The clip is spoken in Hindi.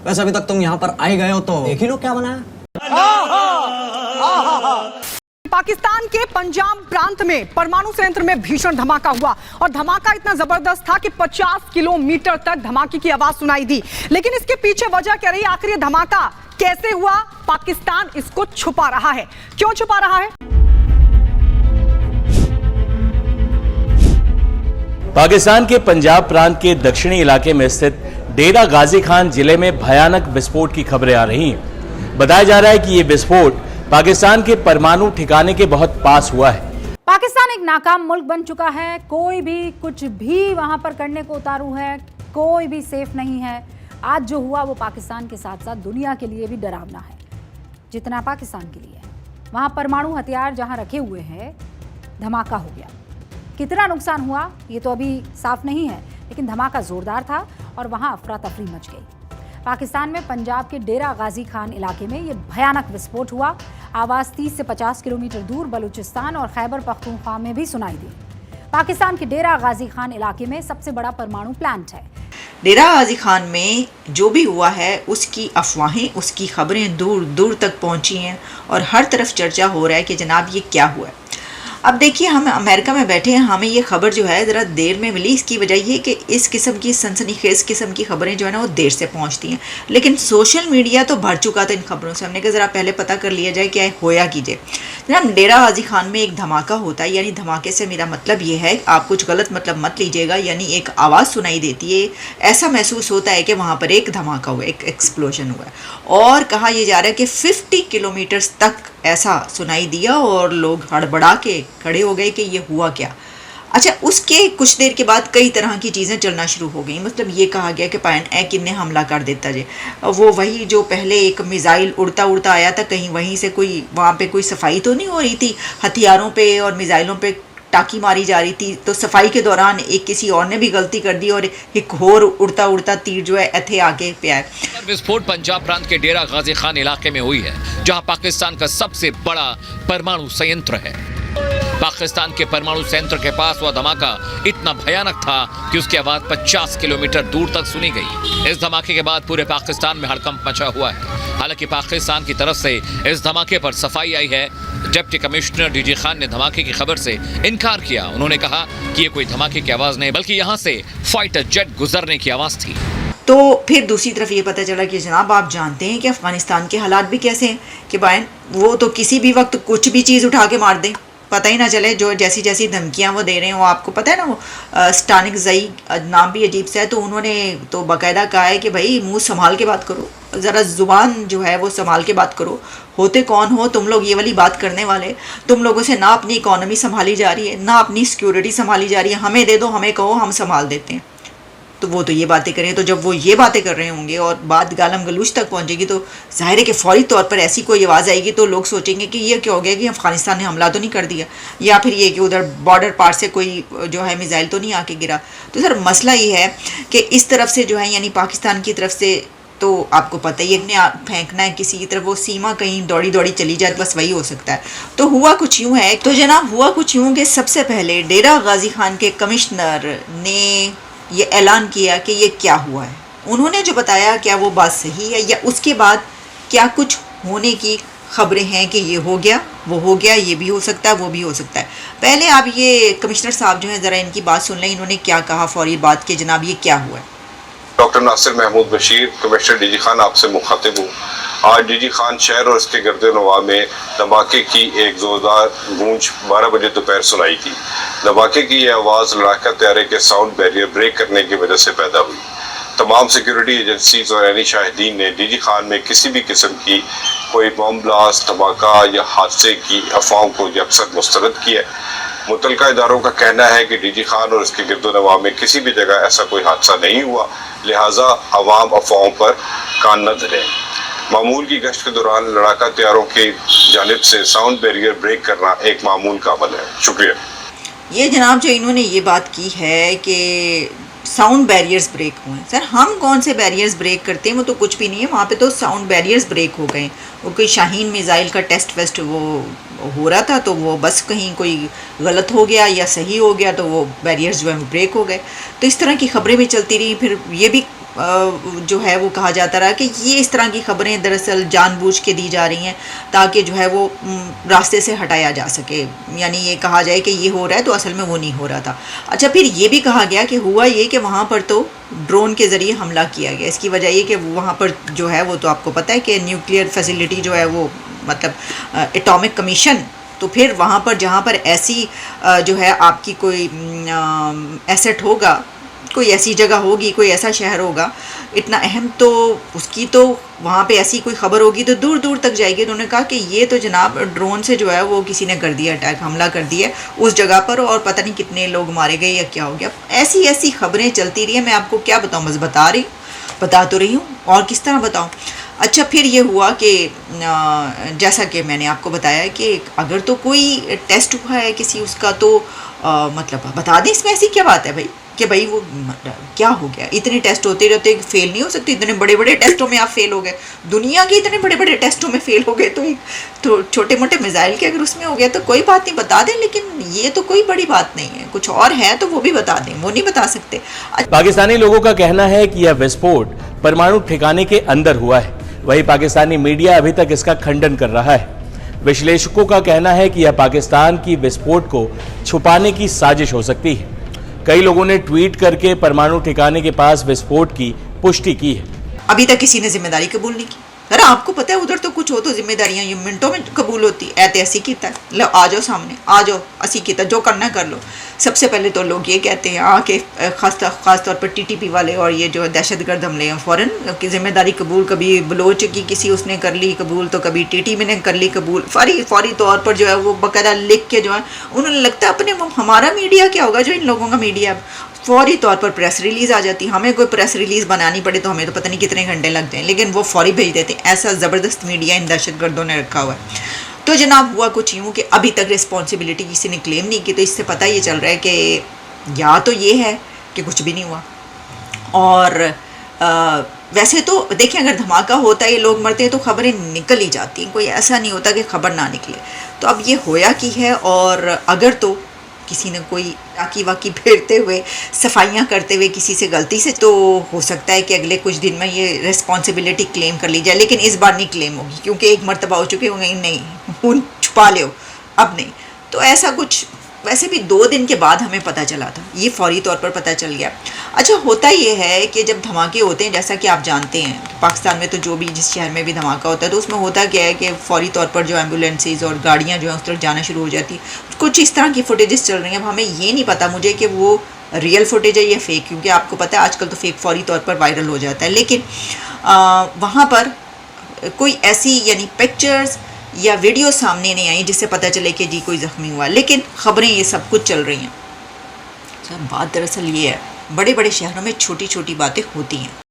वैसे अभी तक तुम यहाँ पर आए गए हो तो देख ही लो क्या बना है। पाकिस्तान के पंजाब प्रांत में परमाणु संयंत्र में भीषण धमाका हुआ और धमाका इतना जबरदस्त था कि 50 किलोमीटर तक धमाके की आवाज सुनाई दी। लेकिन इसके पीछे वजह क्या रही, आखिर ये धमाका कैसे हुआ? पाकिस्तान इसको छुपा रहा है। क्यों छुपा रहा है? पाकिस्तान के पंजाब प्रांत के दक्षिणी इलाके में स्थित डेरा गाजी खान जिले में भयानक विस्फोट की खबरें आ रही हैं। बताया जा रहा है कि यह विस्फोट पाकिस्तान के परमाणु ठिकाने के बहुत पास हुआ है। पाकिस्तान एक नाकाम मुल्क बन चुका है। कोई भी कुछ भी वहां पर करने को उतारू है, कोई भी सेफ नहीं है। आज जो हुआ वो पाकिस्तान के साथ साथ दुनिया के लिए भी डरावना है, जितना पाकिस्तान के लिए है। वहां परमाणु हथियार जहां रखे हुए हैं, धमाका हो गया। कितना नुकसान हुआ ये तो अभी साफ नहीं है, लेकिन धमाका जोरदार था और वहां अफरा तफरी मच गई। पाकिस्तान में पंजाब के डेरा गाजी खान इलाके में ये भयानक विस्फोट हुआ। आवाज़ 30 से 50 किलोमीटर दूर बलूचिस्तान और खैबर पख्तूनख्वा में भी सुनाई दी। पाकिस्तान के डेरा गाजी खान इलाके में सबसे बड़ा परमाणु प्लांट है। डेरा गाजी खान में जो भी हुआ है उसकी अफवाहें, उसकी खबरें दूर दूर तक पहुंची हैं और हर तरफ चर्चा हो रहा है कि जनाब ये क्या हुआ है। अब देखिए, हम अमेरिका में बैठे हैं, हमें ये खबर जो है ज़रा देर में मिली। इसकी वजह ये कि इस किस्म की सनसनीखेज़ किस्म की खबरें जो है ना वो देर से पहुंचती हैं, लेकिन सोशल मीडिया तो भर चुका था इन खबरों से। हमने कहा ज़रा पहले पता कर लिया जाए क्या होया कीजिए। जनाब, डेरा गाजी खान में एक धमाका होता है, यानी धमाके से मेरा मतलब ये है, आप कुछ गलत मतलब मत लीजिएगा, यानी एक आवाज़ सुनाई देती है, ऐसा महसूस होता है कि वहाँ पर एक धमाका हुआ, एक एक्सप्लोजन हुआ है। और कहा यह जा रहा है कि 50 किलोमीटर्स तक ऐसा सुनाई दिया और लोग हड़बड़ा के खड़े हो गए कि ये हुआ क्या। अच्छा, उसके कुछ देर के बाद कई तरह की चीज़ें चलना शुरू हो गई। मतलब ये कहा गया कि पायन ए किन्ने हमला कर देता जे, वो वही जो पहले एक मिज़ाइल उड़ता उड़ता आया था, कहीं वहीं से कोई वहाँ पे कोई सफाई तो नहीं हो रही थी, हथियारों पे और मिज़ाइलों पे टाकी मारी जा रही थी, तो सफाई के दौरान एक किसी और ने भी गलती कर दी और एक होर उड़ता उड़ता तीर जो है इथे आगे पे आया। विस्फोट पंजाब प्रांत के डेरा गाजी खान इलाके में हुई है, जहां पाकिस्तान का सबसे बड़ा परमाणु संयंत्र है। पाकिस्तान के परमाणु संयंत्र के पास हुआ धमाका इतना भयानक था कि उसकी आवाज 50 किलोमीटर दूर तक सुनी गई। इस धमाके के बाद पूरे पाकिस्तान में हड़कंप मचा हुआ है। हालांकि पाकिस्तान की तरफ से इस धमाके पर सफाई आई है। डिप्टी कमिश्नर डीजी खान ने धमाके की खबर से इनकार किया। उन्होंने कहा कि ये कोई धमाके की आवाज नहीं, बल्कि यहाँ से फाइटर जेट गुजरने की आवाज थी। तो फिर दूसरी तरफ ये पता चला कि जनाब आप जानते हैं कि अफगानिस्तान के हालात भी कैसे हैं कि भाई वो तो किसी भी वक्त कुछ भी चीज़ उठा के मार दें, पता ही ना चले। जो जैसी जैसी धमकियां वो दे रहे हैं, वो आपको पता है ना, वो स्टानिक जई नाम भी अजीब सा है, तो उन्होंने तो बाकायदा कहा है कि भाई मुंह संभाल के बात करो, ज़रा ज़ुबान जो है वो संभाल के बात करो। होते कौन हो तुम लोग ये वाली बात करने वाले? तुम लोगों से ना अपनी इकॉनमी संभाली जा रही है, ना अपनी सिक्योरिटी संभाली जा रही है। हमें दे दो, हमें कहो, हम संभाल देते हैं। तो वो तो ये बातें करें, तो जब वो ये बातें कर रहे होंगे और बात गालम गलूच तक पहुंचेगी, तो जाहिर है कि फौरी तौर पर ऐसी कोई आवाज़ आएगी तो लोग सोचेंगे कि ये क्या हो गया, कि अफगानिस्तान ने हमला तो नहीं कर दिया, या फिर ये कि उधर बॉर्डर पार से कोई जो है मिसाइल तो नहीं आके गिरा। तो सर मसला ये है कि इस तरफ से जो है, यानी पाकिस्तान की तरफ से, तो आपको पता ही है, फेंकना है किसी की तरफ, वो सीमा कहीं दौड़ी दौड़ी चली जाए, बस वही हो सकता है। तो हुआ कुछ यूँ है, तो जनाब हुआ कुछ यूँ कि सबसे पहले डेरा गाजी खान के कमिश्नर ने ये ऐलान किया कि ये क्या हुआ है। उन्होंने जो बताया क्या वो बात सही है, या उसके बाद क्या कुछ होने की खबरें हैं कि ये हो गया, वो हो गया, ये भी हो सकता है, वो भी हो सकता है। पहले आप ये कमिश्नर साहब जो हैं ज़रा इनकी बात सुन लें, इन्होंने क्या कहा फौरी बात के, जनाब ये क्या हुआ है। Doctor Nasir Mahmood Bashir, commissioner DG Khan आपसे मुखातिब हूँ। आज डीजी खान शहर और इसके गर्द-ए-नवाह में धमाके की एक जोरदार गूंज 12 बजे दोपहर सुनाई थी। धमाके की यह आवाज़ लड़ाका तैयारे के साउंड बैरियर ब्रेक करने की वजह से पैदा हुई। तमाम सिक्योरिटी एजेंसीज और यानी शाहिदीन ने डीजी खान में किसी भी किस्म की कोई बम ब्लास्ट, धमाका या हादसे की अफवाहों को अक्सर मुस्तरद किया। मुतलका इदारों का कहना है कि डीजी खान और इसके गिरदोनवा में किसी भी जगह ऐसा कोई हादसा नहीं हुआ, लिहाजा अवाम अफवाहों पर कान न धरें। मामूल की गश्त के दौरान लड़ाका तैयारों की जानिब से साउंड बैरियर ब्रेक करना एक मामूल का अमल है। शुक्रिया। ये जनाब जो इन्होंने ये बात की है कि साउंड बैरियर्स ब्रेक हुए हैं। सर हम कौन से बैरियर्स ब्रेक करते हैं, वो तो कुछ भी नहीं है, वहाँ पे तो साउंड बैरियर्स ब्रेक हो गए। वो कोई शाहीन मिसाइल का टेस्ट वेस्ट वो हो रहा था, तो वो बस कहीं कोई गलत हो गया या सही हो गया, तो वो बैरियर्स जो है ब्रेक हो गए। तो इस तरह की खबरें भी चलती रही। फिर ये भी जो है वो कहा जाता रहा कि ये इस तरह की खबरें दरअसल जानबूझ के दी जा रही हैं ताकि जो है वो रास्ते से हटाया जा सके, यानी ये कहा जाए कि ये हो रहा है तो असल में वो नहीं हो रहा था। अच्छा, फिर ये भी कहा गया कि हुआ ये कि वहाँ पर तो ड्रोन के ज़रिए हमला किया गया। इसकी वजह ये कि वहाँ पर जो है वो तो आपको पता है कि न्यूक्लियर फैसिलिटी जो है वो मतलब एटॉमिक कमीशन, तो फिर वहाँ पर जहाँ पर ऐसी जो है आपकी कोई एसेट होगा, कोई ऐसी जगह होगी, कोई ऐसा शहर होगा इतना अहम, तो उसकी तो वहाँ पे ऐसी कोई खबर होगी तो दूर दूर तक जाएगी। तो उन्होंने कहा कि ये तो जनाब ड्रोन से जो है वो किसी ने कर दिया अटैक, हमला कर दिया उस जगह पर और पता नहीं कितने लोग मारे गए या क्या हो गया। ऐसी ऐसी खबरें चलती रही है, मैं आपको क्या बताऊँ, बस बता तो रही हूँ और किस तरह बताऊँ। अच्छा, फिर ये हुआ कि जैसा कि मैंने आपको बताया कि अगर तो कोई टेस्ट हुआ है किसी उसका तो मतलब बता दें, इसमें ऐसी क्या बात है भाई कि भाई वो क्या हो गया। इतने टेस्ट होते रहते, फेल नहीं हो सकते। इतने बड़े बड़े टेस्टों में आप फेल हो गए, दुनिया के इतने बड़े बड़े टेस्टों में फेल हो गए, तो एक तो छोटे मोटे मिसाइल के अगर उसमें हो गया तो कोई बात नहीं, बता दें। लेकिन ये तो कोई बड़ी बात नहीं है, कुछ और है तो वो भी बता दें, वो नहीं बता सकते। पाकिस्तानी लोगों का कहना है कि यह विस्फोट परमाणु ठिकाने के अंदर हुआ है, वहीं पाकिस्तानी मीडिया अभी तक इसका खंडन कर रहा है। विश्लेषकों का कहना है कि यह पाकिस्तान की विस्फोट को छुपाने की साजिश हो सकती है। कई लोगों ने ट्वीट करके परमाणु ठिकाने के पास विस्फोट की पुष्टि की है। अभी तक किसी ने जिम्मेदारी कबूल नहीं की। अरे आपको पता है उधर तो कुछ हो तो जिम्मेदारियां ये मिनटों में कबूल होती। ऐसी किता है, लो आ जाओ सामने, आ जाओ, असी किता, जो करना कर लो। सबसे पहले तो लोग ये कहते हैं आके खास तौर पर टीटीपी वाले और ये जो दहशतगर्द हमले हैं फ़ौरन की जिम्मेदारी कबूल, कभी बलोच की किसी उसने कर ली कबूल, तो कभी टीटीपी ने कर ली कबूल, फौरी तौर पर जो है वो बाकायदा लिख के जो है उन्होंने लगता है अपने हमारा मीडिया क्या होगा जो इन लोगों का मीडिया, फौरी तौर पर प्रेस रिलीज़ आ जाती। हमें कोई प्रेस रिलीज़ बनानी पड़े तो हमें तो पता नहीं कितने घंटे लगते हैं, लेकिन वो फौरी भेज देते हैं। ऐसा ज़बरदस्त मीडिया इन दहशतगर्दों ने रखा हुआ है। तो जनाब हुआ कुछ यूँ कि अभी तक रिस्पॉन्सिबिलिटी किसी ने क्लेम नहीं की, तो इससे पता ये चल रहा है कि या तो ये है कि कुछ भी नहीं हुआ, और वैसे तो देखिए अगर धमाका होता है ये लोग मरते हैं तो खबरें निकल ही जाती हैं, कोई ऐसा नहीं होता कि खबर ना निकले। तो अब ये होया की है, और अगर तो किसी ने कोई टाकी वाकी फेरते हुए सफाइयाँ करते हुए किसी से गलती से, तो हो सकता है कि अगले कुछ दिन में ये रिस्पॉन्सिबिलिटी क्लेम कर ली जाए, लेकिन इस बार नहीं क्लेम होगी क्योंकि एक मरतबा हो चुके होंगे, नहीं छुपा लो अब नहीं। तो ऐसा कुछ वैसे भी 2 दिन के बाद हमें पता चला था, ये फौरी तौर पर पता चल गया। अच्छा, होता ये है कि जब धमाके होते हैं, जैसा कि आप जानते हैं कि पाकिस्तान में तो जो भी जिस शहर में भी धमाका होता है तो उसमें होता क्या है कि फ़ौरी तौर पर जो एम्बुलेंसेज और गाड़ियाँ जो हैं उस तरफ जाना शुरू हो जाती। कुछ इस तरह की फुटेजेस चल रही हैं। अब हमें ये नहीं पता मुझे कि वो रियल फुटेज है या फेक, क्योंकि आपको पता है आजकल तो फेक फौरी तौर पर वायरल हो जाता है। लेकिन वहाँ पर कोई ऐसी यानी पिक्चर्स या वीडियो सामने नहीं आई जिससे पता चले कि जी कोई ज़ख्मी हुआ, लेकिन ख़बरें ये सब कुछ चल रही हैं। बात दरअसल ये है, बड़े बड़े शहरों में छोटी छोटी बातें होती हैं।